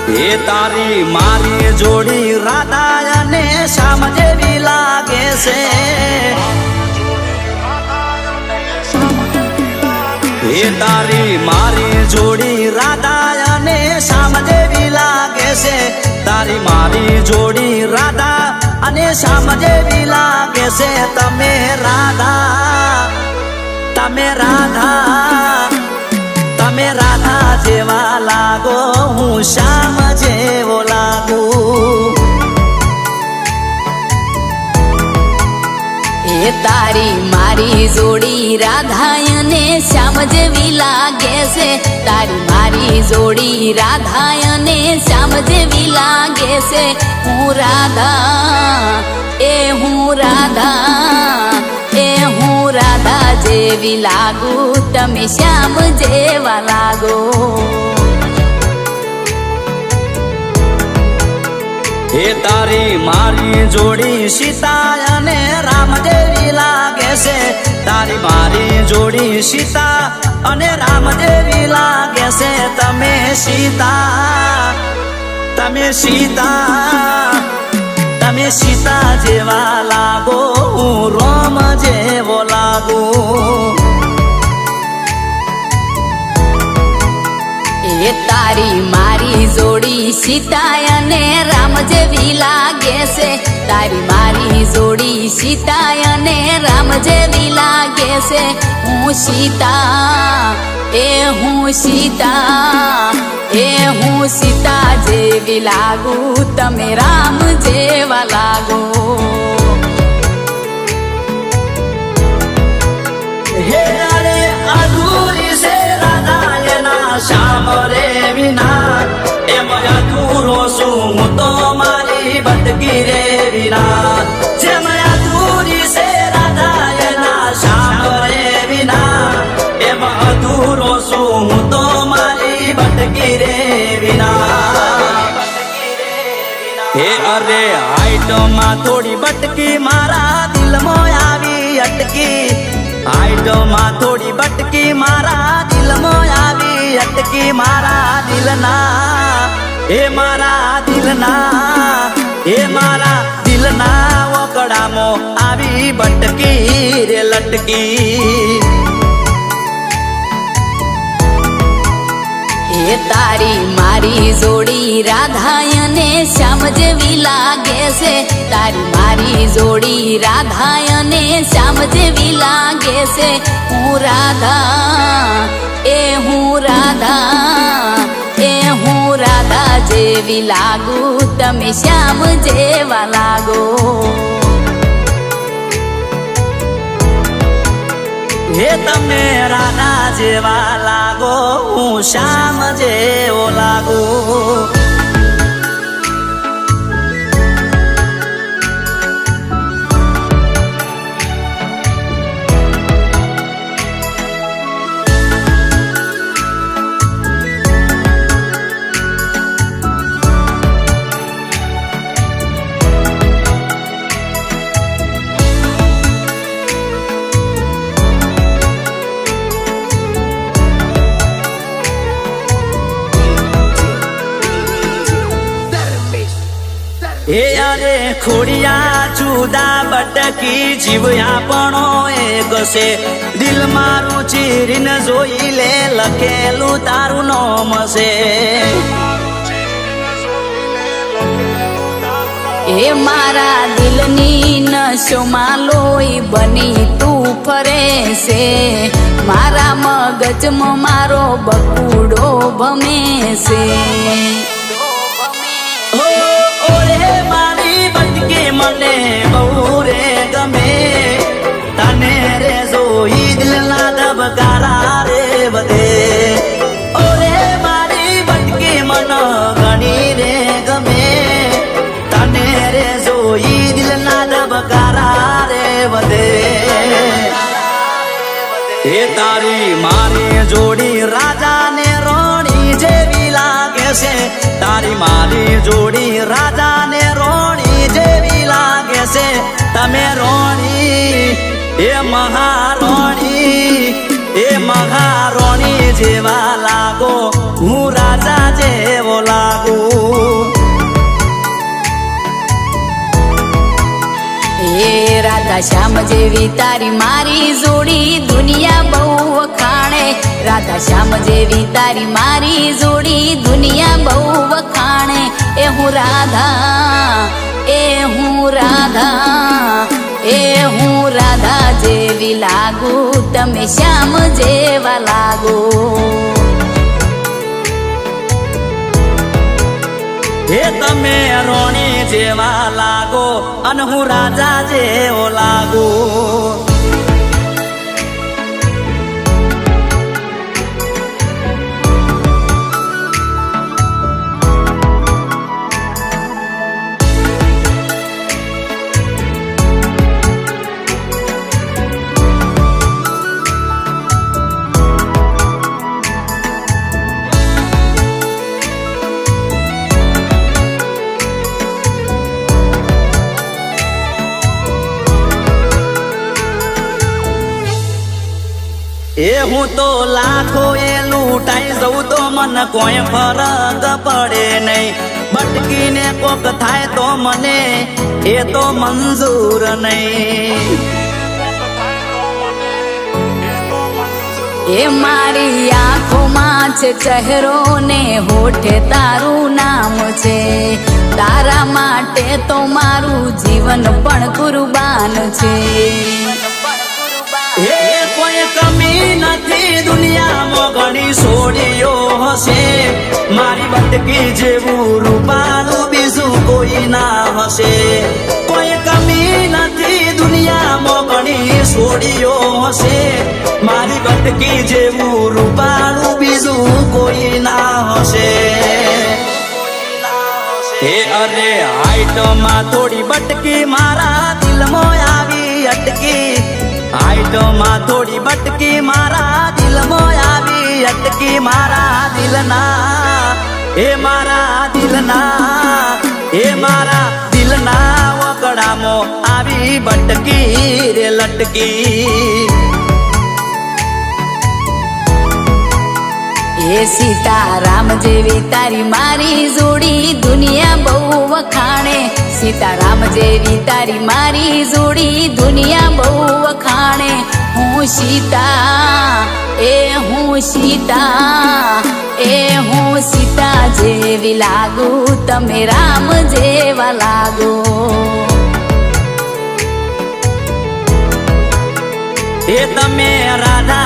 એ તારી મારી જોડી રાધા અને શ્યામ જેવી લાગે છે એ તારી મારી જોડી રાધા અને શ્યામ જેવી લાગે છે તારી મારી જોડી રાધા અને શ્યામ જેવી લાગે છે તમે રાધા જેવા લાગો હું શ્યામ જેવો લાગુ એ તારી મારી જોડી રાધા અને શ્યામ જેવી લાગે છે તારી મારી જોડી રાધા અને શ્યામ જેવી લાગે છે હું રાધા જેવી લાગુ તમે શ્યામ જેવા લાગો એ તારી મારી જોડી સીતા અને રામ જેવી લાગે છે તારી મારી જોડી સીતા અને રામ જેવી લાગે છે તમે સીતા જેવા લાગો હું રામ જેવો લાગુ એ તારી મારી જોડી સીતા અને રામ જેવી લાગે છે તારી મારી જોડી સીતા અને રામ જેવી લાગે છે હું સીતા જેવી લાગુ તમે રામ જેવા લાગો હે રે અધૂરી છે રાધા એના શ્યામ રે વિના એમ અધૂરો છું હું તો મારી બટકી રે વિના જેમ અધૂરી છે રાધા એના શ્યામ રે વિના એમ અધૂરો છું હું તો મારી બટકી રે વિના હે અરે હાઈટમાં થોડી બટકી મારા દિલમાં આવી અટકી હાઈટમાં થોડી બટકી મારા દિલમાં આવી અટકી મારા દિલના ઓકડામાં આવી બટકી રે લટકી એ તારી મારી જોડી રાધા અને શ્યામ જેવી લાગે છે તારી મારી જોડી રાધા અને શ્યામ જેવી લાગે છે હું રાધા જેવી લાગુ તમે શ્યામ જેવા લાગો હે તમે રાધા જેવા લાગો હું શ્યામ જેવો લાગુ હે યારે ખોડિયા જુદા બટકી જીવ્યા પણ એક છે દિલ મારું ચીરીને જોઈ લે લખેલું તારું નામ છે એ મારા દિલની નશોમાં લોહી બની તું ફરે છે મારા મગજમાં મારો બકુડો ભમે છે મને બહુ રે ગમે તને રે જોઈ દિલના ધબકારા રે વધે ઓરે મારી બટકી મન ઘણી રે ગમે તને રે જોઈ દિલના ધબકારા રે વધે એ તારી મારી જોડી રાજા ને રોણી જેવી લાગે છે તારી મારી જોડી રાજા ને રોણી જેવી લાગે છે તમે રોણી એ મહારોણી જેવા લાગો હું રાજા જેવો લાગુ રાધા શ્યામ જેવી તારી મારી જોડી દુનિયા બહુ વખાણે રાધા શ્યામ જેવી તારી મારી જોડી દુનિયા બહુ વખાણે એ હું રાધા એ હું રાધા એ હું રાધા જેવી લાગુ તમે શ્યામ જેવા લાગો હે તમે રોણી જેવા લાગો અને હું રાજા જેવો લાગુ એ હું તો લાખો એ લૂંટાઈ જઉં તો મને કોઈ ફરક પડે નહીં બટકીને કોક થાય તો મને એ તો મંજૂર નહીં એ મારી આંખોમાં છે ચહેરો ને હોઠે તારું નામ છે તારા માટે તો મારું જીવન પણ કુરબાન છે એ કોઈ કમી નથી દુનિયામાં ઘણી છોડીઓ હશે મારી બટકી જેવું રૂપાનું બીજું કોઈ ના હશે કોઈ કમી નથી દુનિયામાં ઘણી છોડીઓ હશે મારી બટકી જેવું રૂપાનું બીજું કોઈ ના હશે હે અરે હાઈટમાં થોડી બટકી મારા દિલમાં આવી અટકી હાઈટમાં થોડી બટકી મારા દિલમાં આવી અટકી મારા દિલના એ મારા દિલના એ મારા દિલના વકડામાં આવી બટકી રે લટકી એ સીતારામ જેવી તારી મારી જોડી દુનિયા બહુ વખાણે સીતારામ જેવી તારી મારી જોડી દુનિયા બહુ વખાણે હું સીતા એ હું સીતા એ હું સીતા જેવી લાગુ તમે રામ જેવા લાગો એ તમે રાધા